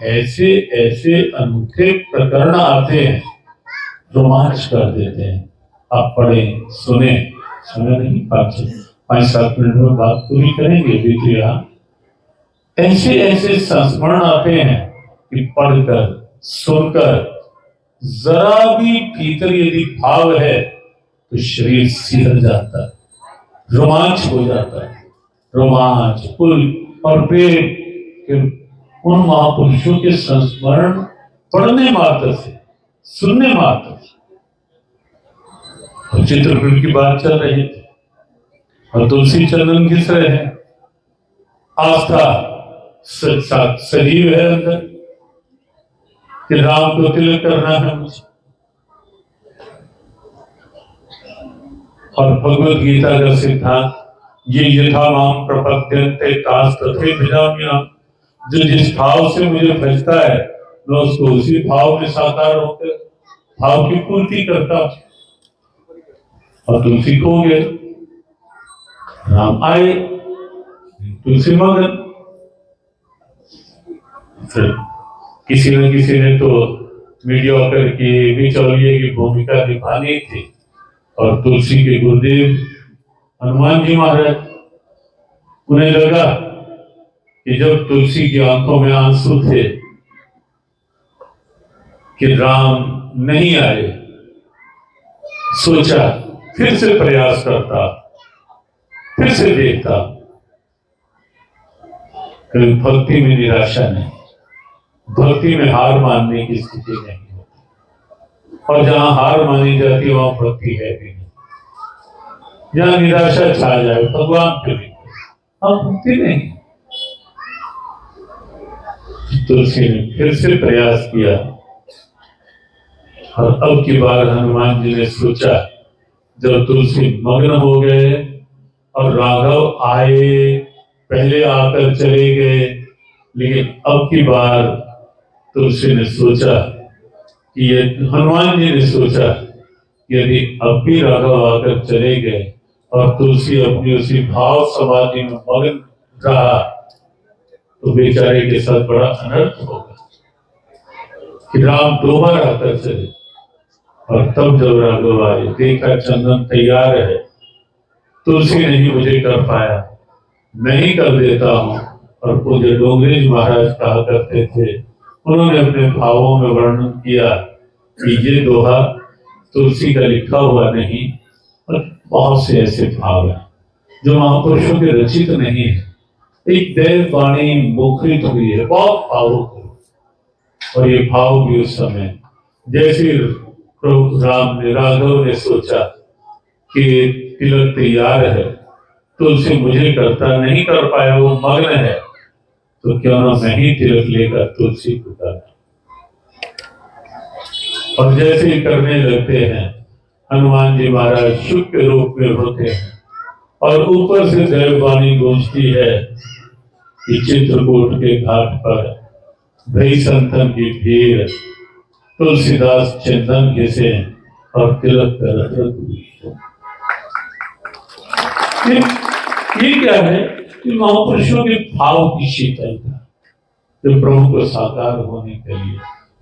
ऐसे ऐसे अनूठे प्रकरण आते हैं, रोमांच कर देते हैं। आप पढ़े, सुने, सुने नहीं, 5-7 मिनट में बात पूरी करेंगे विक्रिया। ऐसे ऐसे संस्मरण आते हैं कि पढ़कर, सुनकर जरा भी भीतर यदि भाव है तो शरीर सिहर जाता है, रोमांच हो जाता है। रोमांच, पुल और प्रेम के उन महापुरुषों के संस्मरण पढ़ने मात्र से, सुनने मात्र से। और चित्रकूट की बात चल रही थी और तुलसी चंदन घिस रहे हैं। आस्था सजीव है अंदर कि राम को तिलक करना है मुझे। और भगवत गीता का सिद्धांत ये यथा माम प्रपद्यन्ते तास तथे भजाम्यहम्, जो जिस भाव से मुझे भजता है मैं उसको उसी भाव में साकार होकर भाव की पूर्ति करता हूं। और तुलसी खो गए, राम आए, तुलसी मगन। फिर किसी न किसी ने तो मीडियोकर की बिचौलिए की भूमिका निभानी थी और तुलसी के गुरुदेव हनुमान जी महाराज, उन्हें लगा कि जब तुलसी की आंखों में आंसू थे कि राम नहीं आए, सोचा फिर से प्रयास करता, फिर से देखता। कभी भक्ति में निराशा नहीं, भक्ति में हार मानने की स्थिति नहीं होती। और जहां हार मानी जाती है वहां भक्ति है भी नहीं। जहां निराशा छा जाए भगवान क्यों नहीं, अब भक्ति नहीं। तुलसी ने फिर से प्रयास किया और अब की बार हनुमान जी ने सोचा, जब तुलसी मग्न हो गए और राघव आए, पहले आकर चले गए, लेकिन अब की बार तुलसी ने सोचा कि ये हनुमान जी ने सोचा यदि अब भी राघव आकर चले गए और तुलसी अपनी उसी भाव समाधि में मग्न रहा तो बेचारे के साथ बड़ा अनर्थ होगा कि राम दो बार आकर चले। और तब जब राघव आए, देखा चंदन तैयार है, तुलसी नहीं मुझे कर पाया, मैं ही कर देता हूँ। और पूज्य डोंगरेज महाराज कहा करते थे, उन्होंने अपने भावों में वर्णन किया कि ये दोहा तुलसी का लिखा हुआ नहीं, और बहुत से ऐसे भाव हैं जो महापुरुषों के रचित नहीं है। एक देव वाणी मुखरित हुई है, बहुत भावुक है। और ये भाव भी उस समय जैसे राघव ने सोचा कि तिलक तैयार है, तुलसी मुझे करता नहीं कर पाया, वो मग्न है, तो क्यों ना मैं ही तिलक लेकर तुलसी को कर। और जैसे ही करने लगते हैं, हनुमान जी महाराज शुभ के रूप में होते हैं और ऊपर से देववाणी गूंजती है कि चित्रकूट के घाट पर भई संतन की भीड़, तुलसीदास चंदन घिसे और तिलक कर हुई। ये क्या है कि महापुरुषों के भाव की शीतलता जो प्रभु को साकार होने के लिए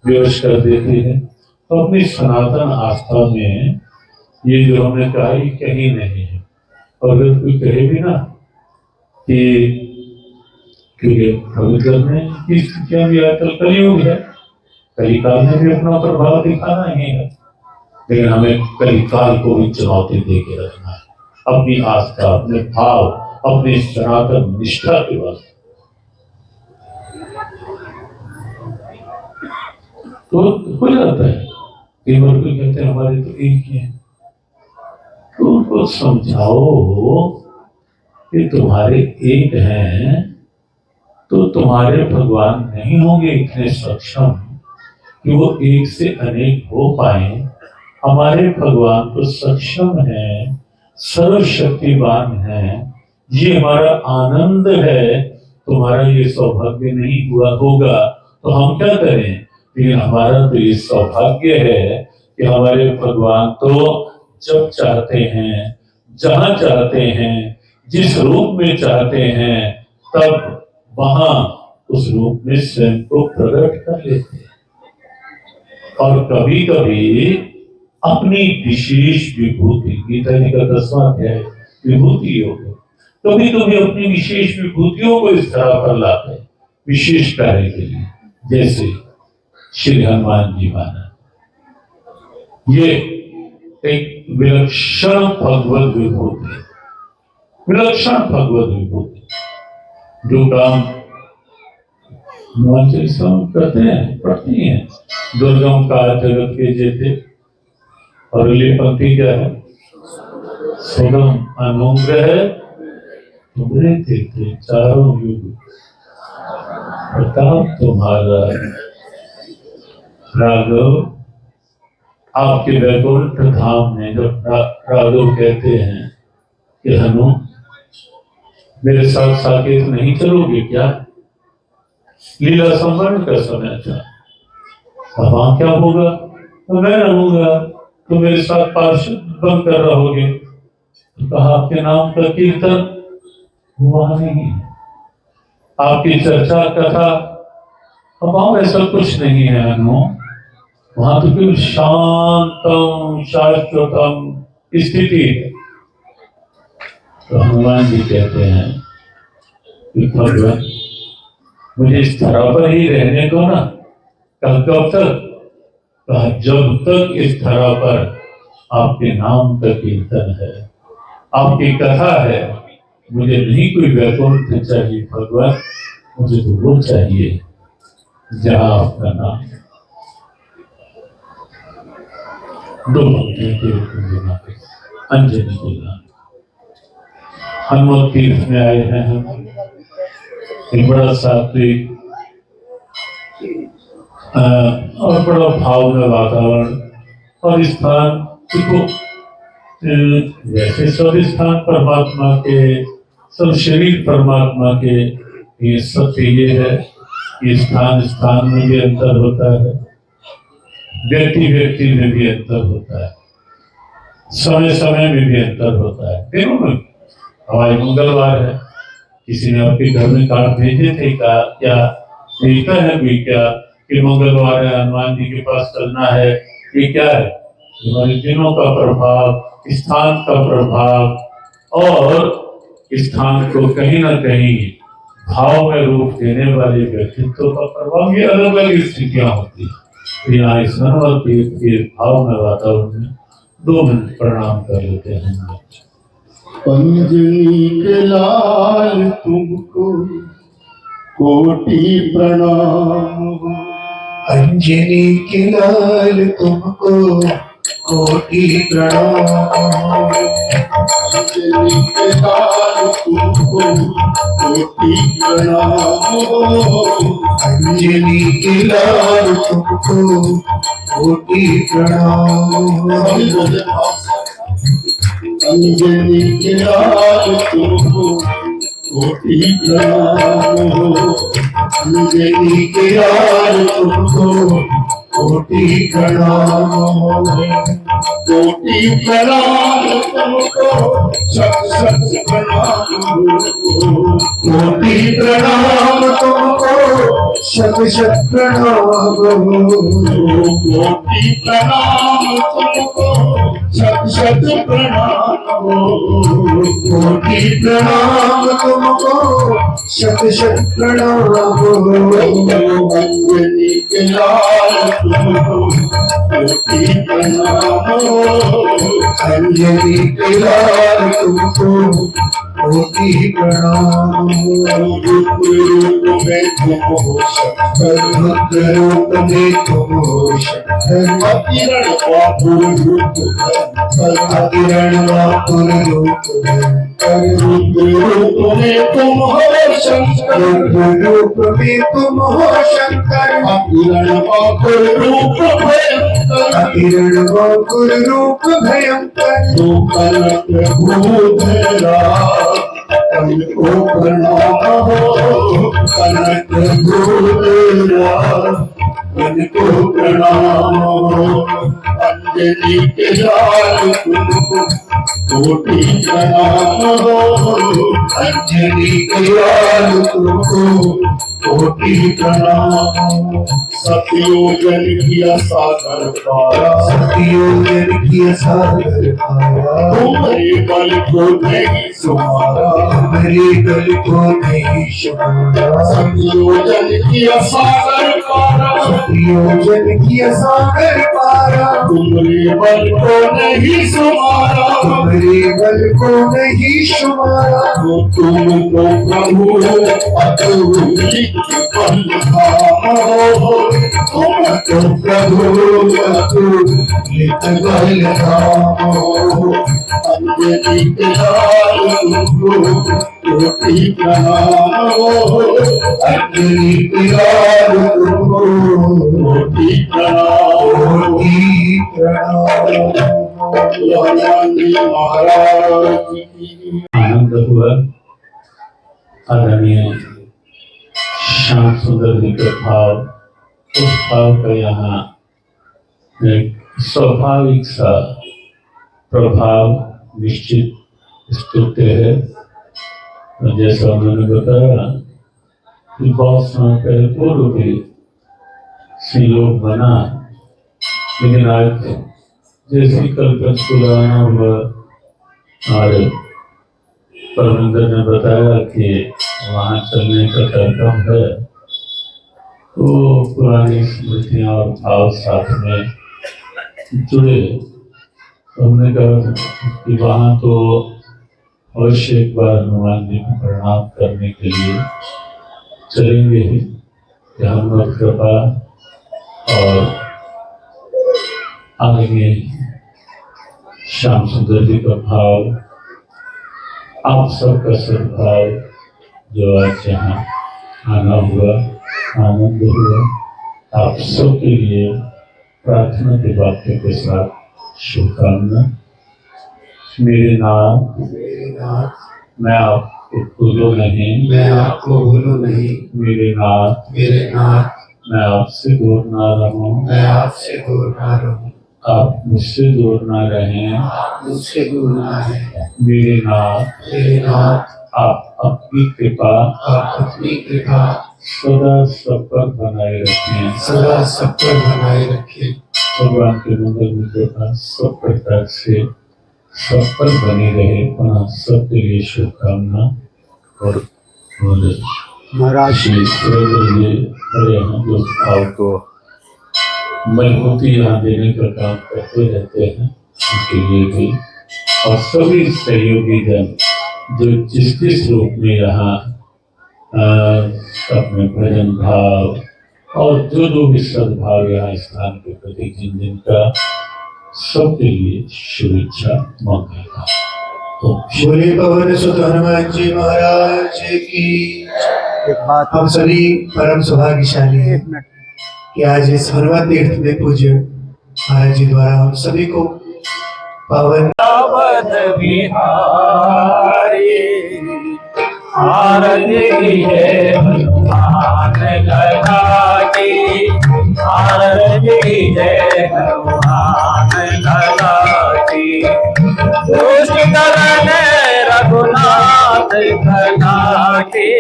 विवश कर देती है। तो अपनी सनातन आस्था में ये जो हमने कहा ये कहीं नहीं है। और अगर कोई कहे भी ना कि पवित्र में की स्थितियां भी आजकल कलयुग है, कलिकाल में भी अपना प्रभाव दिखाना ही है, लेकिन हमें कलिकाल को भी चुनौती दे के रखना है, अपनी आस्था, अपने भाव, अपनी सनातन निष्ठा के वास्ते। तो हो जाता है कई बार कोई कहते हैं हमारे तो एक ही है, तो उनको समझाओ कि तुम्हारे एक हैं तो तुम्हारे भगवान नहीं होंगे इतने सक्षम कि वो एक से अनेक हो पाए। हमारे भगवान तो सक्षम हैं, सर्वशक्तिवान हैं। ये हमारा आनंद है, तुम्हारा ये सौभाग्य नहीं हुआ होगा तो हम क्या करें। लेकिन हमारा तो ये सौभाग्य है कि हमारे भगवान तो जब चाहते हैं, जहां चाहते हैं, जिस रूप में चाहते हैं, तब वहां उस रूप में स्वयं को प्रकट कर लेते हैं और कभी कभी अपनी विशेष विभूति, गीता जी का 10वां अध्याय विभूति योग, कभी कभी अपनी विशेष विभूतियों को इस तरह पर लाते हैं विशेष कार्य के लिए। जैसे श्री हनुमान जी महाराज, ये एक विलक्षण भगवत विभूति, विलक्षण भगवत विभूति, जो काम हनुमान चालीसा करते हैं, पढ़ती हैं, दुर्गम का जगत के जेते, और अगली पंक्ति क्या है? सुगम अनुग्रह तुम्हारे तीर्थे चारों युग प्रताप तुम्हारा। राघव, आपके वैकुंठ धाम में जब राघव कहते हैं कि हनु मेरे साथ साकेत नहीं चलोगे क्या? लीला संवरण का समय था, अब वहां क्या होगा? तो मैं रहूंगा, तो मेरे साथ पार्षद बनकर रहोगे। तो कहा आपके नाम का कीर्तन हुआ नहीं, आपकी चर्चा कथा, अब वहां ऐसा कुछ नहीं है अनु, वहां तो केवल शांतम शाश्वतम स्थिति है। तो हनुमान जी कहते हैं कि भगवान मुझे इस तरह पर ही रहने दो ना। कब तक? कहा जब तक इस तरह पर आपके नाम का कीर्तन है, आपकी कथा है, मुझे नहीं कोई वैकुंठ चाहिए भगवान, मुझे तो वो चाहिए जहां आपका नाम। दो अंजनी के नाम हनुमत तीर्थ में आए हैं हम, एक बड़ा सात्विक और बड़ा भावना वातावरण और स्थान को, वैसे सब स्थान परमात्मा के, सब शरीर परमात्मा के, ये सत्य ये है कि स्थान स्थान में भी अंतर होता है, व्यक्ति व्यक्ति में भी अंतर होता है, समय समय में भी अंतर होता है। दिनों में हमारे मंगलवार है, किसी ने आपके घर में कार्ड भेजे थे क्या देखता है कोई क्या कि मंगलवार है, हनुमान जी के पास चलना है, ये क्या है? हमारे दिनों का प्रभाव, स्थान का प्रभाव और स्थान को कहीं ना कहीं भाव में रूप देने वाले व्यक्तित्व का प्रभाव, ये अलग अलग स्थितियां होती है। यहाँ इस हनुमान तीर्थ के भाव में वातावरण में 2 मिनट प्रणाम कर लेते हैं। अंजनी के लाल तुमको कोटि प्रणाम, अंजनी के लाल तुमको कोटि प्रणाम, अंजनी के लाल तुमको कोटि प्रणाम, अंजनी के लाल तुमको कोटि प्रणाम, अंजनी के लाल तुमको कोटि प्रणाम, अंजनी के लाल तुमको कोटि प्रणाम, कोटि प्रणाम तुमको, सत सत प्रणाम, कोटि प्रणाम तुमको, शत शत प्रणाम, कोटि प्रणाम तुमको, सत सत प्रणाम, कोटि प्रणाम तुमको, शत शत प्रणाम, अंजनी के लाल तुमको कोटि प्रणाम, अंजनी के लाल तुमको कोटि प्रणाम, रूप में तुम हो शंकर, रुद्र रूप में तुम हो शंकर, अकिरण वापुर रूप अकिरण वापुर रूप भयंकर, रुद्र रूप में तुम हो शंकर, रुद्र रूप में तुम हो शंकर, अकिरण वापुर रूप भयंकर, अकिरण वापुर रूप भयंकर, तो कनक भूधरा तुमको प्रणाम, कनक भूधरा तुमको प्रणाम, अंजनी के लाल तुमको कोटि प्रणाम, अंजनी के लाल तुमको कोटि प्रणाम। सत्योजन किया सागर पारा, सत्योजन किया सागर पारा, तुम्हारे बल को नहीं सुमारा, तुम्हारे बल को नहीं शुमारा। सत्योजन किया सागर पारा, सत्योजन किया सागर पारा, तुम्हारे बल को नहीं सुमारा, तुम्हारे बल को नहीं शुमारा। तो तुमको प्रभु अतुलित बलधाम हो, तुम तो प्रभु अतुलित बलधाम हो। अंजलि के लाल तुमको कोटि प्रणाम हो, अंजलि प्यार तुमको कोटि प्रणाम। कोटि प्रणाम। गांधी महाराज की आनंद हुआ। आदरणीय श्याम सुंदर जी के भाव, उस भाव का यहाँ एक स्वाभाविक सा प्रभाव निश्चित स्तुत्य है। और जैसा उन्होंने बताया कि बहुत समय पहले पूर्व भी संयोग बना, लेकिन आज जैसे कल पंचकुला हुआ और परमिंदर ने बताया कि वहाँ चलने का कार्यक्रम है, तो पुरानी स्मृतियाँ और भाव साथ में जुड़े। तो हमने कहा कि वहाँ तो अवश्य एक बार हनुमान जी को प्रणाम करने के लिए चलेंगे ही, जहाँ कृपा और आगे श्याम सुंदर जी का भाव, आप सबका सद्भाव जो आज यहाँ आना हुआ, आनंद हुआ। आप सबके लिए प्रार्थना के वाक्य के साथ शुभकामना। मेरे नाथ, मैं आपको भूलूं नहीं, मैं आपको भूलूं नहीं, मेरे नाथ, मैं आपसे दूर ना रहूं, मैं आपसे दूर ना रहूं, आप मुझसे दूर ना रहें, मुझसे दूर ना है। मेरे नाथ, आप अपनी कृपा आप अपनी कृपा सदा सब पर बनाए रखें, सदा सब पर बनाए रखें। भगवान के मंदिर में कृपा सब प्रकार से सब पर बनी रहे। पुनः सबके लिए शुभकामना। और महाराज श्री सुरेंद्र जी बड़े हम लोग भाव को मजबूती यहाँ देने का काम करते रहते हैं, उसके लिए भी। और सभी सहयोगी जन जो जिस जिस रूप में यहाँ अपने भजन भाव और जो भी सद्भाव यहाँ स्थान के प्रति जिन जिनका, सबके लिए शुभेच्छा मंगल का। बोले पवन सुत हनुमान जी महाराज की। एक बात हम सभी परम सौभाग्यशाली हैं कि आज इस हनुमान तीर्थ में पूज्य महाराज जी द्वारा हम सभी को पावन आरती है हनुमान लला की, आरती है हनुमान लला की। दुष्ट दलन रघुनाथ लला की,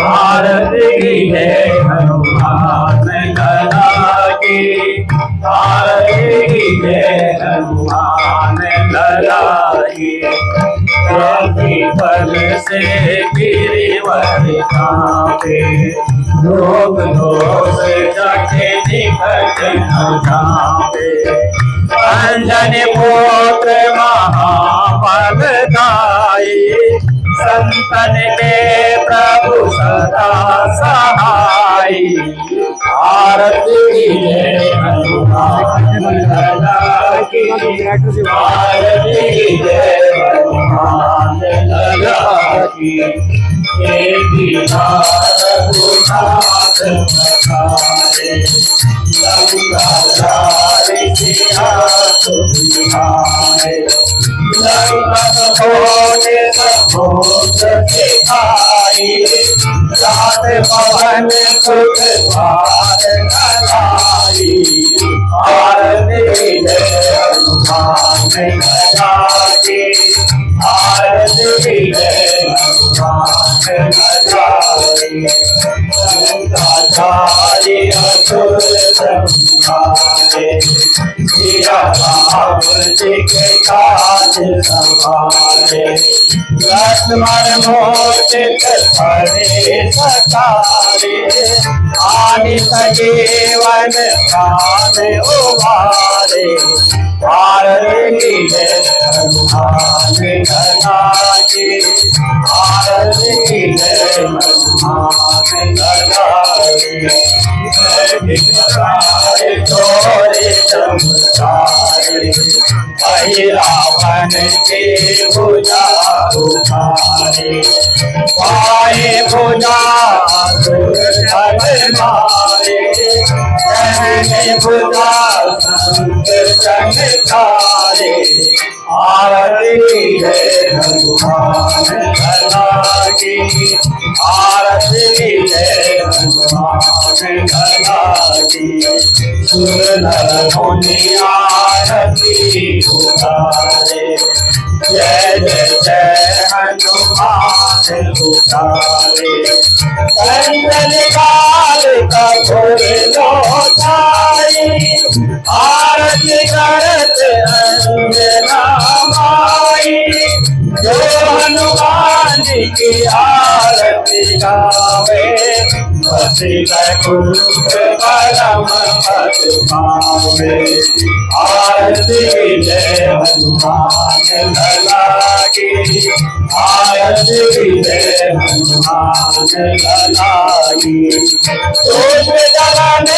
आरती है हनुमान लला की, आरती है हनुमान लला की। बल से गिरिवर कांपे, रोग दोष जटे निकट न जापे। अंजन पुत्र महाबलदाई, संतन के प्रभु सदा सहाई। आरती है हनुमान लला की, आरती है हनुमान लला की। रघुनाथ बखारे, लंका जारी सिया तुम्हारे। लंका होने समुद्र सिखाई, रात पवन सुख पार लगाई। आरती है हनुमान लला की, आरती है हनुमान नगारे शंकराचार्य असुर संहारे सिया राम जी के काज संभाले लक्ष्मण मूर्तिक हरे सकारे आदि सजीवन प्राण उबारे आरती है हनुमान गणाजी आरती है हनुमान गणाजी छोरे चमत्कारे रावण के भुजा उठारे पाए भुजा मारे भुजा संत चमत्कारे आरती है हनुमान गणाजी आरती है हनुमान गणाजी सुर नर मुनि आरती उतारे जय जय जय हनुमान उतारे कंचन काल का घोर लोचाई आरती करत अंजना माई जो हनुमान जी की आरती गावे बसी वैकुंठ परम पद पावे आरती जय हनुमान लला की आरती जय हनुमान लला की तुझ जगन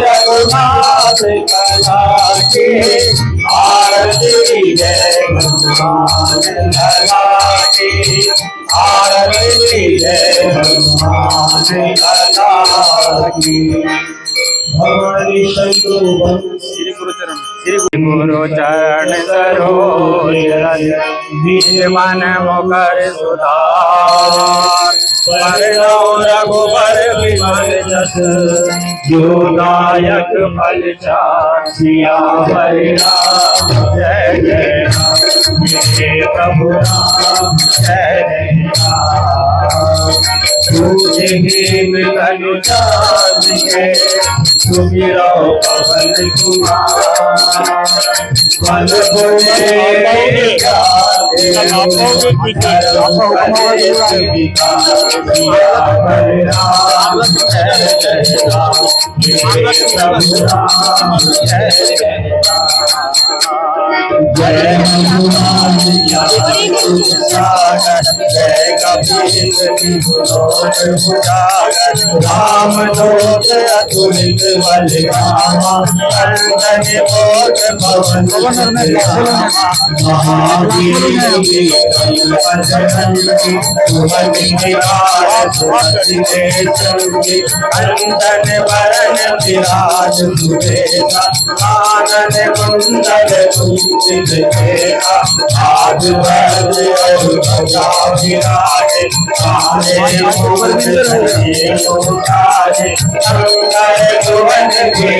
रघुनाथ कला की आरती जय हनुमान लला की आरती जय हनुमान लला की हमारी शत्रु श्री गुरु चरण सरोज बीच मन मुकर सुधार रघुबर विमल जस जो नायक फल सिया राम जय जय राम प्रभु राम जय जय राम कनु चांद के सुमिरो पवन कुमार मन बोले जय हनुमान जय कपीश राम दूत अतुलित बल रामा अंजन कोट पवन महावीर अंजन वरण विराज सुरेशा आनंद कुंदन कुंचित केरा आज वर्ज और ध्वजा विराजे आने मोर शंकर भुवन के